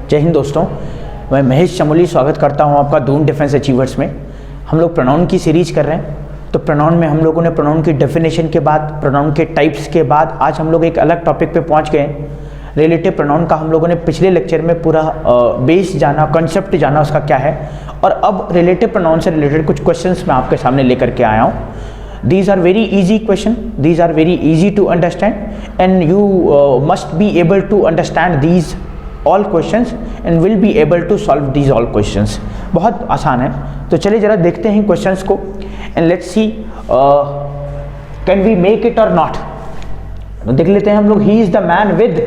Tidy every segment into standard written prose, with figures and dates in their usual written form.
जय हिंद दोस्तों, मैं महेश चमोली स्वागत करता हूं आपका दून डिफेंस अचीवर्स में। हम लोग प्रोनाउन की सीरीज कर रहे हैं। तो प्रोनाउन में हम लोगों ने प्रोनाउन की डेफिनेशन के बाद, प्रोनाउन के टाइप्स के बाद आज हम लोग एक अलग टॉपिक पे पहुंच गए। रिलेटिव प्रोनाउन का हम लोगों ने पिछले लेक्चर में पूरा बेस जाना, कॉन्सेप्ट जाना उसका क्या है, और अब रिलेटिव प्रोनाउन से रिलेटेड कुछ क्वेश्चंस मैं आपके सामने लेकर के आया हूँ। These are very easy question, these are very easy to understand and you must be able to understand these all questions and will be able to solve these all questions। बहुत आसान है। तो चलिए जरा देखते हैं क्वेश्चंस को and let's see can we make it or not। तो देख लेते हैं हम लोग। he is the man with,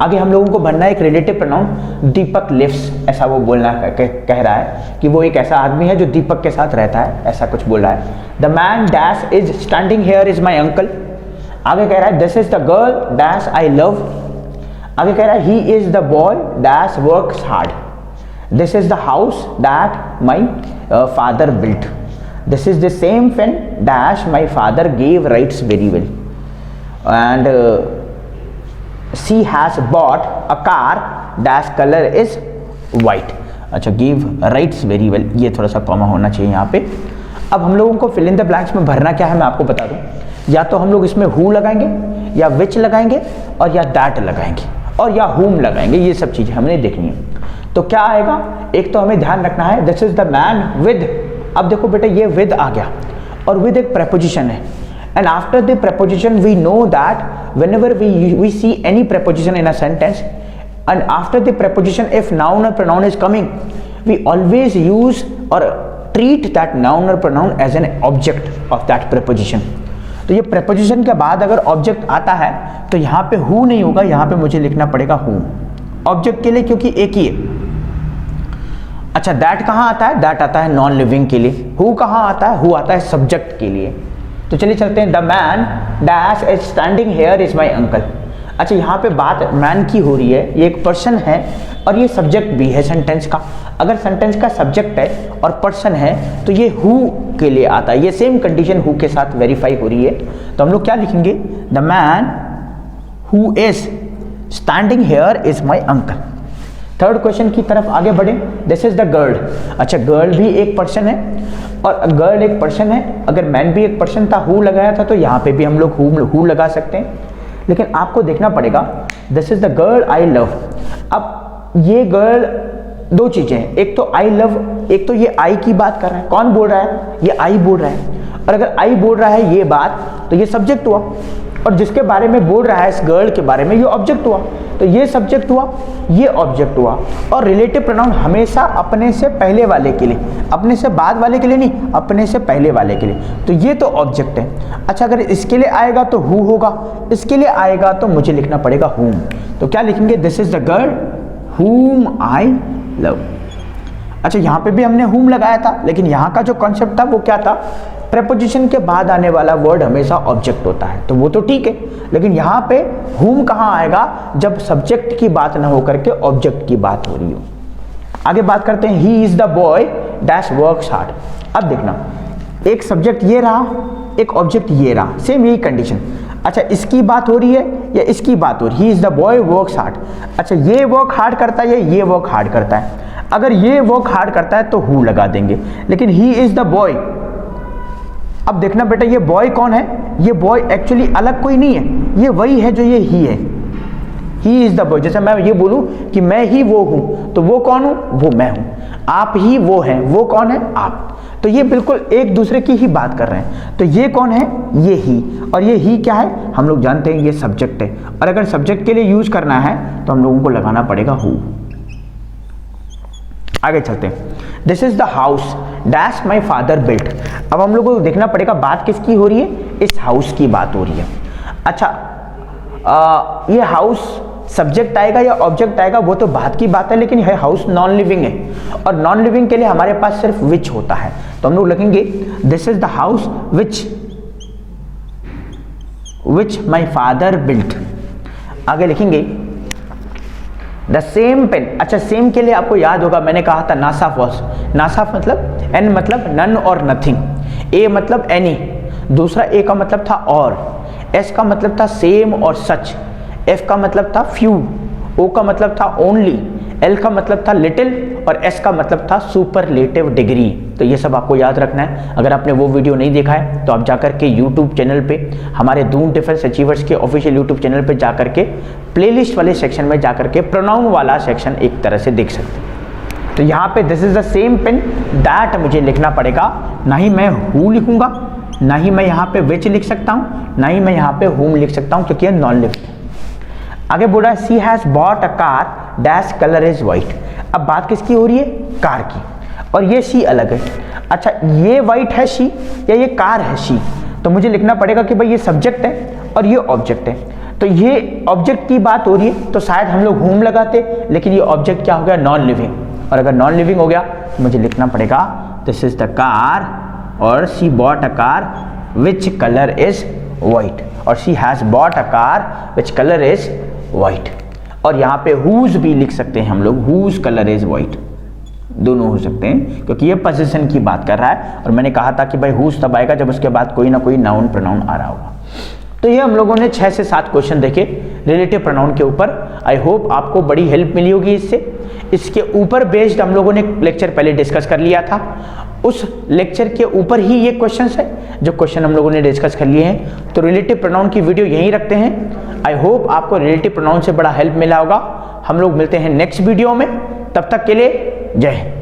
आगे हम लोगों को बनना है एक रिलेटिव प्रोनाउन दीपक लिव्स, ऐसा वो बोलना कह रहा है कि वो एक ऐसा आदमी है जो दीपक के साथ रहता है, ऐसा कुछ बोल रहा है। The man dash is standing here is my uncle. आगे कह रहा है this is the girl dash I love. आगे कह रहा है he is the boy dash works hard. This is the house that my father built. This is the same pen dash my father gave writes very well. And she has bought a car dash color is white। अच्छा, give writes very well, ये थोड़ा सा comma होना चाहिए यहाँ पे। अब हम लोगों को फिल इन द ब्लैंक्स में भरना क्या है मैं आपको बता दूँ। या तो हम लोग इसमें who लगाएंगे, या which लगाएंगे, और या that लगाएंगे, और या whom लगाएंगे। ये सब चीज़ें हमने देखनी है। तो क्या आएगा, एक तो हमें ध्यान रखना है this is the man with. अब देखो बेटा, ये विद आ गया और विद एक preposition है। And after the preposition we know that whenever we see any preposition in a sentence, and after the preposition if noun or pronoun is coming, we always use or treat that noun or pronoun as an object of that preposition। तो ये preposition के बाद अगर object आता है तो यहाँ पे who नहीं होगा, यहाँ पे मुझे लिखना पड़ेगा whom object के लिए, क्योंकि एक ही है। अच्छा, that कहाँ आता है? that आता है नॉन लिविंग के लिए। who कहाँ आता है? who आता है सब्जेक्ट के लिए। तो चलिए चलते हैं। The man dash is standing here is my uncle. अच्छा, यहाँ पे बात मैन की हो रही है, ये एक पर्सन है और ये सब्जेक्ट भी है सेंटेंस का। अगर सेंटेंस का सब्जेक्ट है और पर्सन है तो ये हु के लिए आता है। ये सेम कंडीशन हु के साथ वेरीफाई हो रही है। तो हम लोग क्या लिखेंगे, the man who is standing here is my uncle. Third question की तरफ आगे बढ़े। This is the girl. अच्छा, गर्ल भी एक पर्सन है और गर्ल एक पर्सन है। अगर मैन भी एक पर्सन था, हु लगाया था, तो यहाँ पे भी हम लोग हु लगा सकते हैं। लेकिन आपको देखना पड़ेगा this is the girl I love. अब ये गर्ल दो चीजें हैं, एक तो आई लव, एक तो ये आई की बात कर रहा है। कौन बोल रहा है? ये आई बोल रहा है। और अगर आई बोल रहा है ये बात तो ये सब्जेक्ट हुआ, और जिसके बारे में बोल रहा है इस गर्ल के बारे में ये ऑब्जेक्ट हुआ। तो ये सब्जेक्ट हुआ, ये ऑब्जेक्ट हुआ। और रिलेटिव प्रोनाउन हमेशा अपने से पहले वाले के लिए, अपने से बाद वाले के लिए नहीं, अपने से पहले वाले के लिए। तो ये तो ऑब्जेक्ट है। अच्छा, अगर इसके लिए आएगा तो हु होगा, इसके लिए आएगा तो मुझे लिखना पड़ेगा हुम। तो क्या लिखेंगे, दिस इज द गर्ल हुम आई लव। अच्छा, यहाँ पे भी हमने हुम लगाया था, लेकिन यहाँ का जो कॉन्सेप्ट था वो क्या था, प्रेपोजिशन के बाद आने वाला वर्ड हमेशा ऑब्जेक्ट होता है। तो वो तो ठीक है, लेकिन यहाँ पे हुम कहाँ आएगा, जब सब्जेक्ट की बात ना होकर के ऑब्जेक्ट की बात हो रही हो। आगे बात करते हैं। ही is the boy dash works hard. अब देखना, एक सब्जेक्ट ये रहा, एक ऑब्जेक्ट ये रहा, सेम यही कंडीशन। अच्छा, इसकी बात हो रही है या इसकी बात हो रही है? He is the boy works hard. अच्छा, ये वर्क हार्ड करता है या ये वर्क हार्ड करता है? अगर ये वर्क हार्ड करता है तो हु लगा देंगे, लेकिन ही इज द बॉय। अब देखना बेटा, ये बॉय कौन है? ये बॉय एक्चुअली अलग कोई नहीं है, ये वही है जो ये ही है। He is the boy. जैसे मैं ये बोलूं कि मैं ही वो हूं, तो वो कौन हूं? वो मैं हूं। आप ही वो हैं, वो कौन है? आप। तो ये बिल्कुल एक दूसरे की ही बात कर रहे हैं। तो ये कौन है? ये ही। और ये ही क्या है? हम लोग जानते हैं ये सब्जेक्ट है। और अगर सब्जेक्ट के लिए यूज करना है तो हम लोगों को लगाना पड़ेगा हु। आगे चलते हैं। This is the house dash my father built. अब हम लोगों को देखना पड़ेगा बात किसकी हो रही है, इस हाउस की बात हो रही है। अच्छा, ये हाउस सब्जेक्ट आएगा या ऑब्जेक्ट आएगा वो तो बात की बात है, लेकिन यह हाउस नॉन लिविंग है और नॉन लिविंग के लिए हमारे पास सिर्फ विच होता है। तो हम लोग लिखेंगे this is the house which my father built. आगे लिखेंगे द सेम पेन। अच्छा, सेम के लिए आपको याद होगा मैंने कहा था नासाफ वॉस। नासाफ मतलब एन मतलब नन और नथिंग, ए मतलब एनी, दूसरा ए का मतलब था और, एस का मतलब था सेम और सच, एफ का मतलब था फ्यू, ओ का मतलब था ओनली, एल का मतलब था लिटिल और एस का मतलब था सुपरलेटिव डिग्री। तो ये सब आपको याद रखना है। अगर आपने वो वीडियो नहीं देखा है तो आप जाकर के यूट्यूब चैनल पे, हमारे दून डिफेंस अचीवर्स के ऑफिशियल यूट्यूब चैनल पे जाकर के प्लेलिस्ट वाले सेक्शन में जाकर के प्रोनाउन वाला सेक्शन एक तरह से देख सकते हैं। तो यहाँ पे this is the same pen that मुझे लिखना पड़ेगा, ना ही मैं हु लिखूंगा, ना ही मैं यहाँ पे विच लिख सकता हूँ, ना ही मैं यहाँ पे हुम लिख सकता हूँ, क्योंकि ये नॉन लिविंग है। आगे बोल रहा है she has bought a car dash colour is white. अब बात किसकी हो रही है? कार की। और ये सी अलग है। अच्छा, ये व्हाइट है सी या ये कार है सी? तो मुझे लिखना पड़ेगा कि भाई ये सब्जेक्ट है और ये ऑब्जेक्ट है। तो ये ऑब्जेक्ट की बात हो रही है तो शायद हम लोग हुम लगाते, लेकिन ये ऑब्जेक्ट क्या हो गया? Non living. और अगर नॉन लिविंग हो गया तो मुझे लिखना पड़ेगा दिस इज द कार और she bought a car which colour is white, और she has bought a car which colour is white. और यहाँ पे हुज भी लिख सकते हैं हम लोग, हुज कलर इज व्हाइट, दोनों हो सकते हैं, क्योंकि ये पोजीशन की बात कर रहा है। और मैंने कहा था कि भाई हुज तब आएगा जब उसके बाद कोई ना कोई नाउन प्रोनाउन आ रहा होगा। तो ये हम लोगों ने 6 से 7 क्वेश्चन देखे रिलेटिव प्रोनाउन के ऊपर। आई होप आपको बड़ी हेल्प मिली होगी इससे। इसके ऊपर बेस्ड हम लोगों ने लेक्चर पहले डिस्कस कर लिया था, उस लेक्चर के ऊपर ही ये क्वेश्चंस है जो क्वेश्चन हम लोगों ने डिस्कस कर लिए हैं। तो रिलेटिव प्रोनाउन की वीडियो यहीं रखते हैं। आई होप आपको रिलेटिव प्रोनाउन से बड़ा हेल्प मिला होगा। हम लोग मिलते हैं नेक्स्ट वीडियो में, तब तक के लिए जय हिंद।